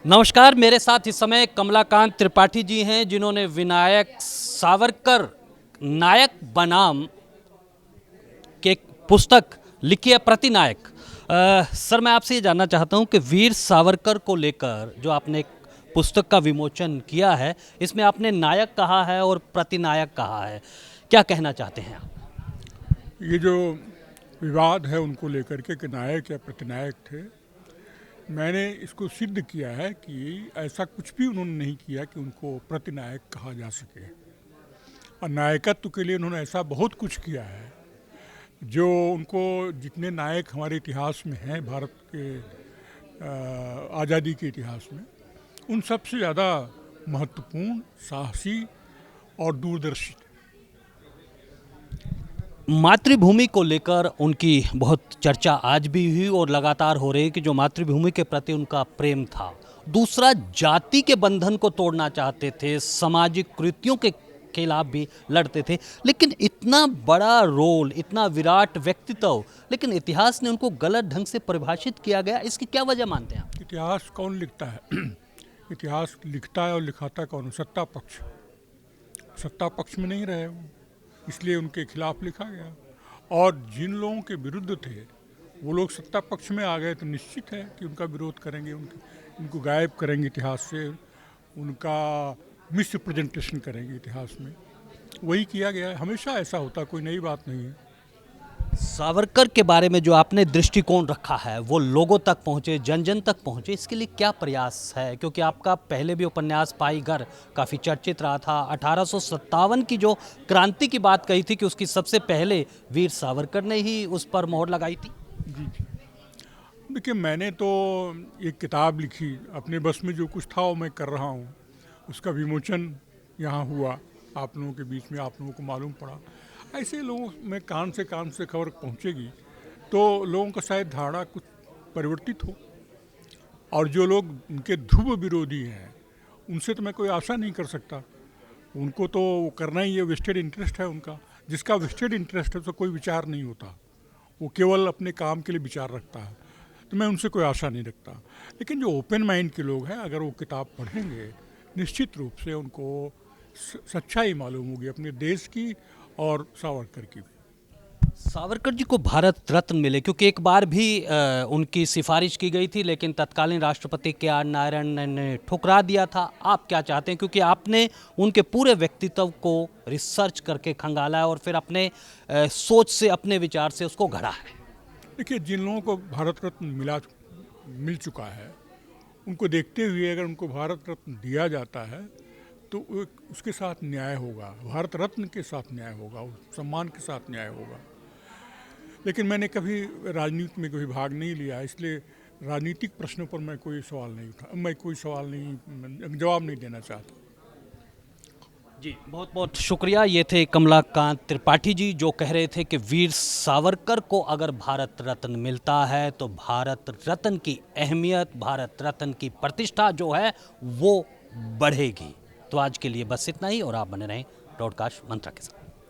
नमस्कार, मेरे साथ इस समय कमलाकांत त्रिपाठी जी हैं जिन्होंने विनायक सावरकर नायक बनाम के पुस्तक लिखी है प्रतिनायक। सर, मैं आपसे ये जानना चाहता हूँ कि वीर सावरकर को लेकर जो आपने एक पुस्तक का विमोचन किया है, इसमें आपने नायक कहा है और प्रतिनायक कहा है, क्या कहना चाहते हैं आप? ये जो विवाद है उनको लेकर के नायक या प्रतिनायक थे, मैंने इसको सिद्ध किया है कि ऐसा कुछ भी उन्होंने नहीं किया कि उनको प्रतिनायक कहा जा सके। और नायकत्व के लिए उन्होंने ऐसा बहुत कुछ किया है जो उनको, जितने नायक हमारे इतिहास में हैं, भारत के आज़ादी के इतिहास में, उन सबसे ज़्यादा महत्वपूर्ण, साहसी और दूरदर्शी थे। मातृभूमि को लेकर उनकी बहुत चर्चा आज भी हुई और लगातार हो रही है कि जो मातृभूमि के प्रति उनका प्रेम था। दूसरा, जाति के बंधन को तोड़ना चाहते थे, सामाजिक कुरीतियों के खिलाफ भी लड़ते थे। लेकिन इतना बड़ा रोल, इतना विराट व्यक्तित्व, लेकिन इतिहास ने उनको गलत ढंग से परिभाषित किया गया, इसकी क्या वजह मानते हैं आप? इतिहास कौन लिखता है? इतिहास लिखता है और लिखाता कौन? सत्ता पक्ष। सत्ता पक्ष में नहीं रहे वो, इसलिए उनके खिलाफ लिखा गया। और जिन लोगों के विरुद्ध थे वो लोग सत्ता पक्ष में आ गए तो निश्चित है कि उनका विरोध करेंगे, उनको गायब करेंगे इतिहास से, उनका मिस प्रेजेंटेशन करेंगे इतिहास में। वही किया गया है, हमेशा ऐसा होता, कोई नई बात नहीं है। सावरकर के बारे में जो आपने दृष्टिकोण रखा है वो लोगों तक पहुंचे, जन जन तक पहुंचे, इसके लिए क्या प्रयास है? क्योंकि आपका पहले भी उपन्यास पाई घर काफ़ी चर्चित रहा था। 1857 की जो क्रांति की बात कही थी कि उसकी सबसे पहले वीर सावरकर ने ही उस पर मोहर लगाई थी। जी जी। देखिए, मैंने तो एक किताब लिखी, अपने बस में जो कुछ था वो मैं कर रहा हूँ। उसका विमोचन यहाँ हुआ, आप लोगों के बीच में, आप लोगों को मालूम पड़ा। ऐसे लोगों में कान से खबर पहुँचेगी तो लोगों का शायद धारणा कुछ परिवर्तित हो। और जो लोग उनके ध्रुव विरोधी हैं उनसे तो मैं कोई आशा नहीं कर सकता। उनको तो करना ही है, वेस्टेड इंटरेस्ट है उनका। जिसका वेस्टेड इंटरेस्ट है उसका कोई विचार नहीं होता, वो केवल अपने काम के लिए विचार रखता है। तो मैं उनसे कोई आशा नहीं रखता। लेकिन जो ओपन माइंड के लोग हैं, अगर वो किताब पढ़ेंगे, निश्चित रूप से उनको सच्चाई मालूम होगी अपने देश की और सावरकर की भी। सावरकर जी को भारत रत्न मिले क्योंकि एक बार भी उनकी सिफारिश की गई थी, लेकिन तत्कालीन राष्ट्रपति के आर नारायण ने ठुकरा दिया था। आप क्या चाहते हैं, क्योंकि आपने उनके पूरे व्यक्तित्व को रिसर्च करके खंगाला है और फिर अपने सोच से, अपने विचार से उसको गढ़ा है? देखिए, जिन लोगों को भारत रत्न मिल चुका है, उनको देखते हुए अगर उनको भारत रत्न दिया जाता है तो उसके साथ न्याय होगा, भारत रत्न के साथ न्याय होगा, सम्मान के साथ न्याय होगा। लेकिन मैंने कभी राजनीति में कभी भाग नहीं लिया, इसलिए राजनीतिक प्रश्नों पर मैं कोई सवाल नहीं, जवाब नहीं देना चाहता। जी, बहुत बहुत शुक्रिया। ये थे कमलाकांत त्रिपाठी जी जो कह रहे थे कि वीर सावरकर को अगर भारत रत्न मिलता है तो भारत रत्न की अहमियत, भारत रत्न की प्रतिष्ठा जो है वो बढ़ेगी। तो आज के लिए बस इतना ही और आप बने रहें ब्रॉडकास्ट मंत्रा के साथ।